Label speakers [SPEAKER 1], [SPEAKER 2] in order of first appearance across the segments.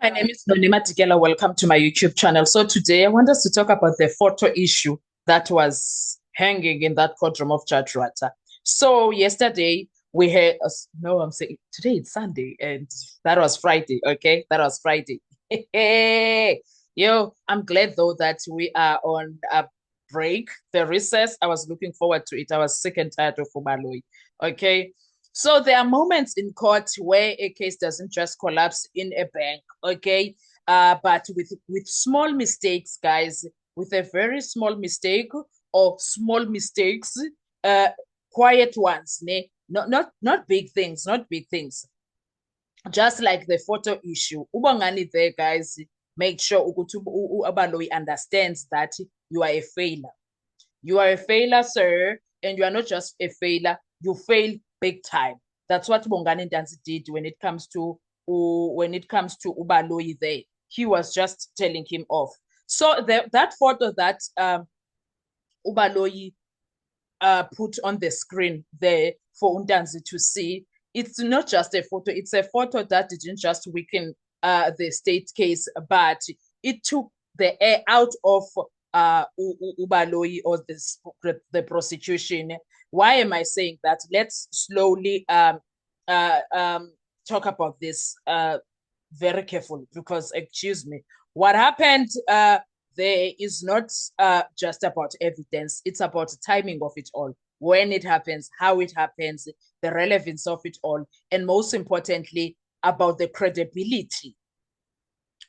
[SPEAKER 1] My name is Nonima Tigela. Welcome to my YouTube channel. So today I want us to talk about the photo issue that was hanging in that courtroom of Judge Rata. So yesterday we had, no, I'm saying today it's Sunday and that was Friday. Okay, that was Friday. Yo, I'm glad though that we are on a break, the recess. I was looking forward to it. I was sick and tired of Ubaloi. Okay. So there are moments in court where a case doesn't just collapse in a bank, okay? But with small mistakes, guys, with a very small mistake or small mistakes, uh, quiet ones, ne? Not big things, not big things. Just like the photo issue, ubangani there, guys. Make sure Abaloyi understands that you are a failure. You are a failure, sir, and you are not just a failure. You failed big time. That's what Bongani Ntanzi did when it comes to Ubaloyi there. He was just telling him off. So that photo that Ubaloyi put on the screen there for Ntanzi to see, it's not just a photo. It's a photo that didn't just weaken the state case, but it took the air out of Ubaloyi or the prosecution. Why am I saying that? Let's slowly talk about this very carefully because, excuse me, what happened there is not just about evidence. It's about the timing of it all, when it happens, how it happens, the relevance of it all, and most importantly, about the credibility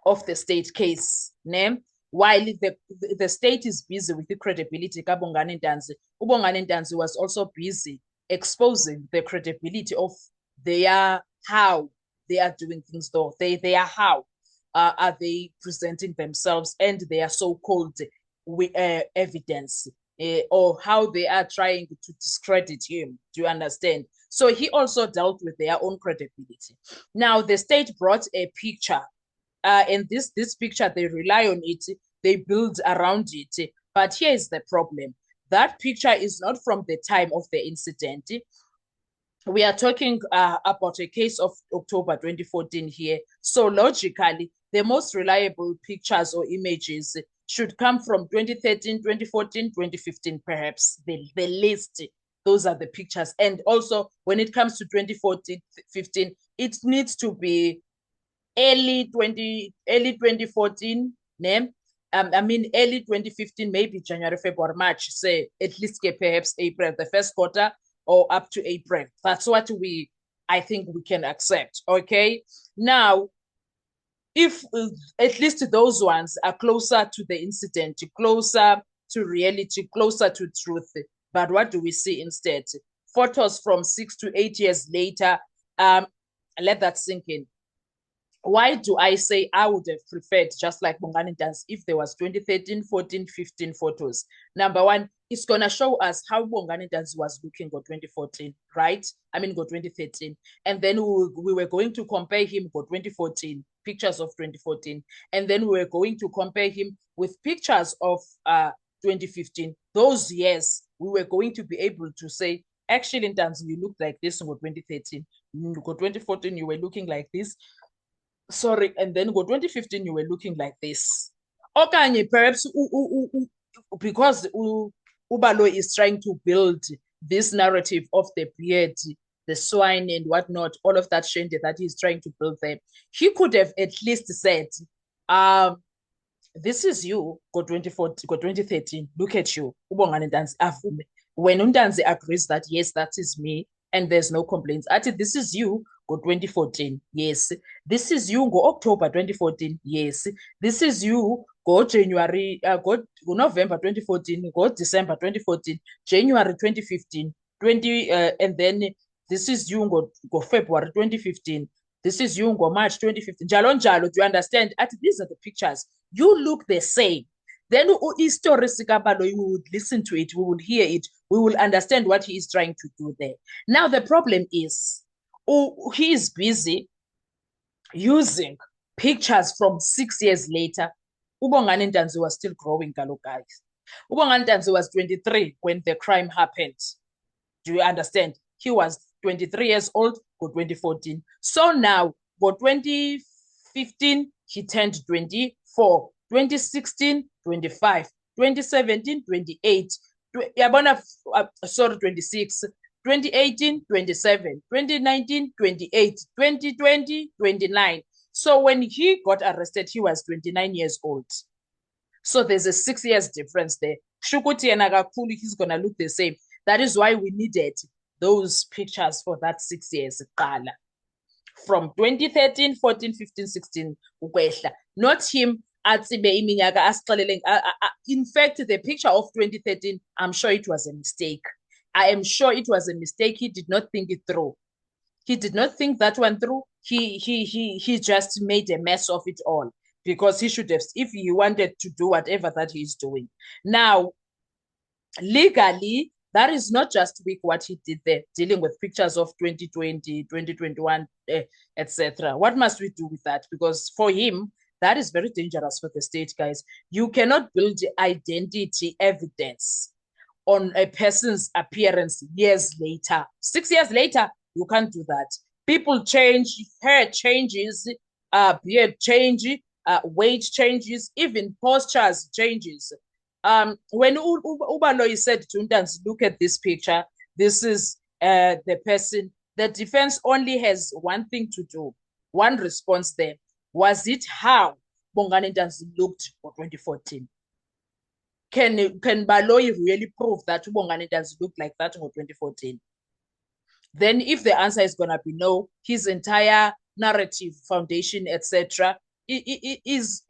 [SPEAKER 1] of the state case. Name while the state is busy with the credibility, Ubongani Ntanzi was also busy exposing the credibility of their how they are doing things, though. They are how are they presenting themselves and their so-called evidence, or how they are trying to discredit him. Do you understand? So he also dealt with their own credibility. Now, the state brought a picture, and this picture, they rely on it, they build around it. But here is the problem. That picture is not from the time of the incident. We are talking about a case of October 2014 here. So logically, the most reliable pictures or images should come from 2013, 2014, 2015, perhaps the least. Those are the pictures. And also, when it comes to 2014, 15, it needs to be early 2014, ne? I mean early 2015, maybe January, February, March, say at least perhaps April, the first quarter, or up to April. That's what I think we can accept. Okay. Now, if at least those ones are closer to the incident, closer to reality, closer to truth. But what do we see instead? Photos from 6 to 8 years later. Let that sink in. Why do I say I would have preferred, just like Bongani does, if there was 2013, 14, 15 photos? Number one, it's going to show us how Bongani Dance was looking for 2014, right? I mean, go 2013. And then we were going to compare him for 2014, pictures of 2014. And then we were going to compare him with pictures of 2015. Those years, we were going to be able to say, actually, in terms, you looked like this in 2013. Go 2014, you were looking like this. Sorry, and then go 2015, you were looking like this. Okay, perhaps because Ubalo is trying to build this narrative of the beard, the swine and whatnot, all of that shende that he's trying to build there. He could have at least said, this is you, go 2014, go 2013, look at you. When Undanzi agrees that, yes, that is me, and there's no complaints. Actually, this is you, go 2014, yes. This is you, go October 2014, yes. This is you, go January, go November 2014, go December 2014, January 2015, and then this is you, go February 2015. This is you, go March 2015. Jalon Jalo, do you understand? Actually, these are the pictures. You look the same. Then we would listen to it, we would hear it, we will understand what he is trying to do there. Now, the problem is, he is busy using pictures from 6 years later. Ubongani Ntanzi was still growing, guys. Ubongani Ntanzi was 23 when the crime happened. Do you understand? He was 23 years old for 2014. So now, for 2015, he turned 24, 2016, 25, 2017, 28, sorry, 26, 2018, 27, 2019, 28, 2020, 29. So when he got arrested, he was 29 years old. So there's a 6 years difference there. Shukuti and Agakuli, he's going to look the same. That is why we needed those pictures for that 6 years. From 2013, 14, 15, 16, not him. In fact, the picture of 2013, I'm sure it was a mistake. I am sure it was a mistake. He did not think it through. He did not think that one through. He just made a mess of it all, because he should have, if he wanted to do whatever that he's doing. Now, legally, that is not just weak what he did there, dealing with pictures of 2020, 2021, etc. What must we do with that? Because for him, that is very dangerous for the state, guys. You cannot build identity evidence on a person's appearance years later. 6 years later, you can't do that. People change, hair changes, beard change, weight changes, even postures changes. When Ubaloyi said to Ntanzi, look at this picture, this is the person, the defense only has one thing to do, one response there. Was it how Bongani Ntanzi looked for 2014? Can Baloyi really prove that Bongani Ntanzi looked like that for 2014? Then if the answer is going to be no, his entire narrative, foundation, etc., is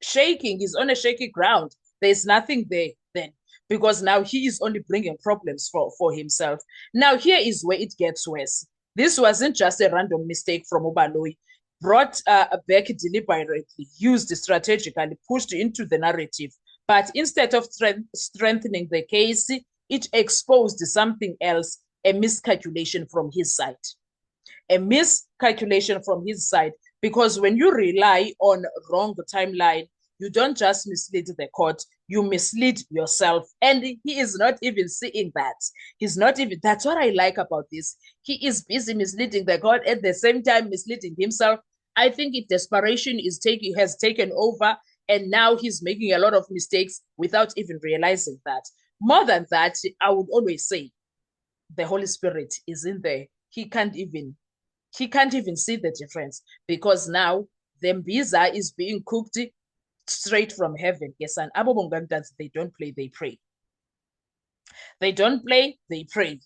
[SPEAKER 1] shaking, is on a shaky ground. There's nothing there then, because now he is only bringing problems for himself. Now here is where it gets worse. This wasn't just a random mistake from Ubaloyi, brought back deliberately, used strategically, pushed into the narrative. But instead of strengthening the case, it exposed something else, a miscalculation from his side. A miscalculation from his side, because when you rely on wrong timeline, you don't just mislead the court, you mislead yourself. And he is not even seeing that. He's not even, that's what I like about this. He is busy misleading the court, at the same time misleading himself. I think if desperation has taken over, and now he's making a lot of mistakes without even realizing that. More than that, I would always say the Holy Spirit is in there. He can't even see the difference, because now the mbiza is being cooked straight from heaven. Yes, and Abo Bongani Ntanzi, they don't play, they pray. They don't play, they pray.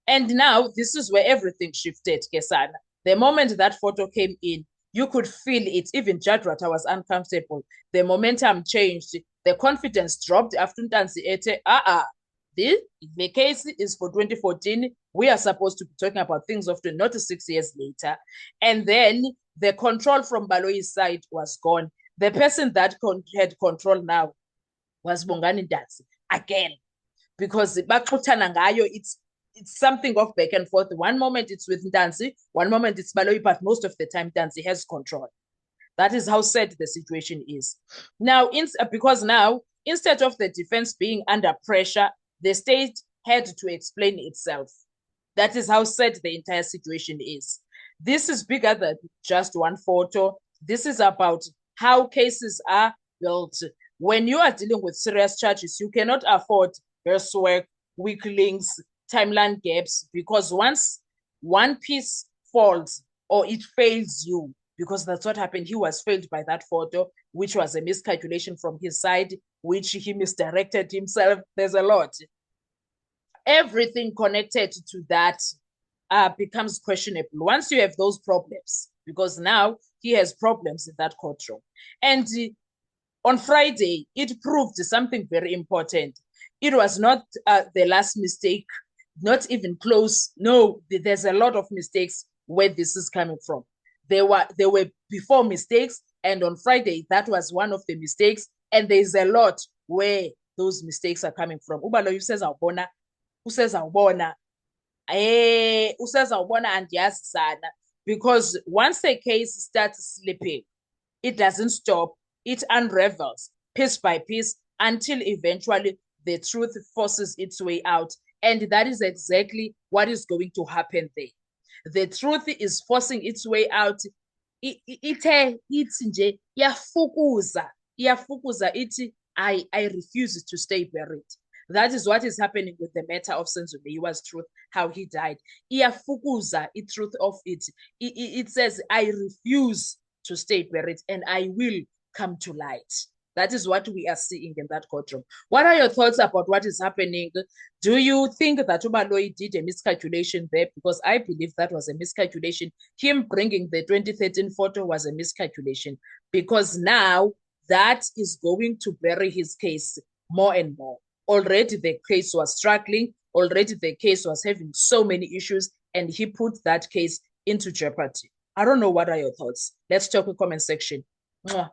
[SPEAKER 1] And now this is where everything shifted, Kesana. The moment that photo came in, you could feel it. Even Jadrata was uncomfortable. The momentum changed. The confidence dropped after Ntanzi ete, the case is for 2014. We are supposed to be talking about things of not 6 years later. And then the control from Baloyi's side was gone. The person that had control now was Bongani Ntanzi again, because it's something of back and forth. One moment it's with Ntanzi, one moment it's Baloyi, but most of the time Ntanzi has control. That is how sad the situation is. Now, because now, instead of the defense being under pressure, the state had to explain itself. That is how sad the entire situation is. This is bigger than just one photo. This is about how cases are built. When you are dealing with serious charges, you cannot afford guesswork, weak links, timeline gaps, because once one piece falls or it fails you, because that's what happened. He was failed by that photo, which was a miscalculation from his side, which he misdirected himself. There's a lot. Everything connected to that becomes questionable once you have those problems, because now he has problems in that courtroom. And on Friday, it proved something very important. It was not the last mistake, not even close. No, there's a lot of mistakes where this is coming from. There were before mistakes, and on Friday, that was one of the mistakes. And there's a lot where those mistakes are coming from. Ubaloyi usezawubona and sana, because once the case starts slipping, it doesn't stop. It unravels piece by piece until eventually the truth forces its way out. And that is exactly what is going to happen there. The truth is forcing its way out ithe ithi nje iyafukuza ithi I refuse to stay buried. That is what is happening with the matter of Senzo Meyiwa's truth, how he died. Iyafukuza the truth of it. It says, I refuse to stay buried and I will come to light. That is what we are seeing in that courtroom. What are your thoughts about what is happening? Do you think that Ubaloyi did a miscalculation there? Because I believe that was a miscalculation. Him bringing the 2013 photo was a miscalculation because now that is going to bury his case more and more. Already the case was struggling. Already the case was having so many issues, and he put that case into jeopardy. I don't know. What are your thoughts? Let's talk in the comment section. Mwah.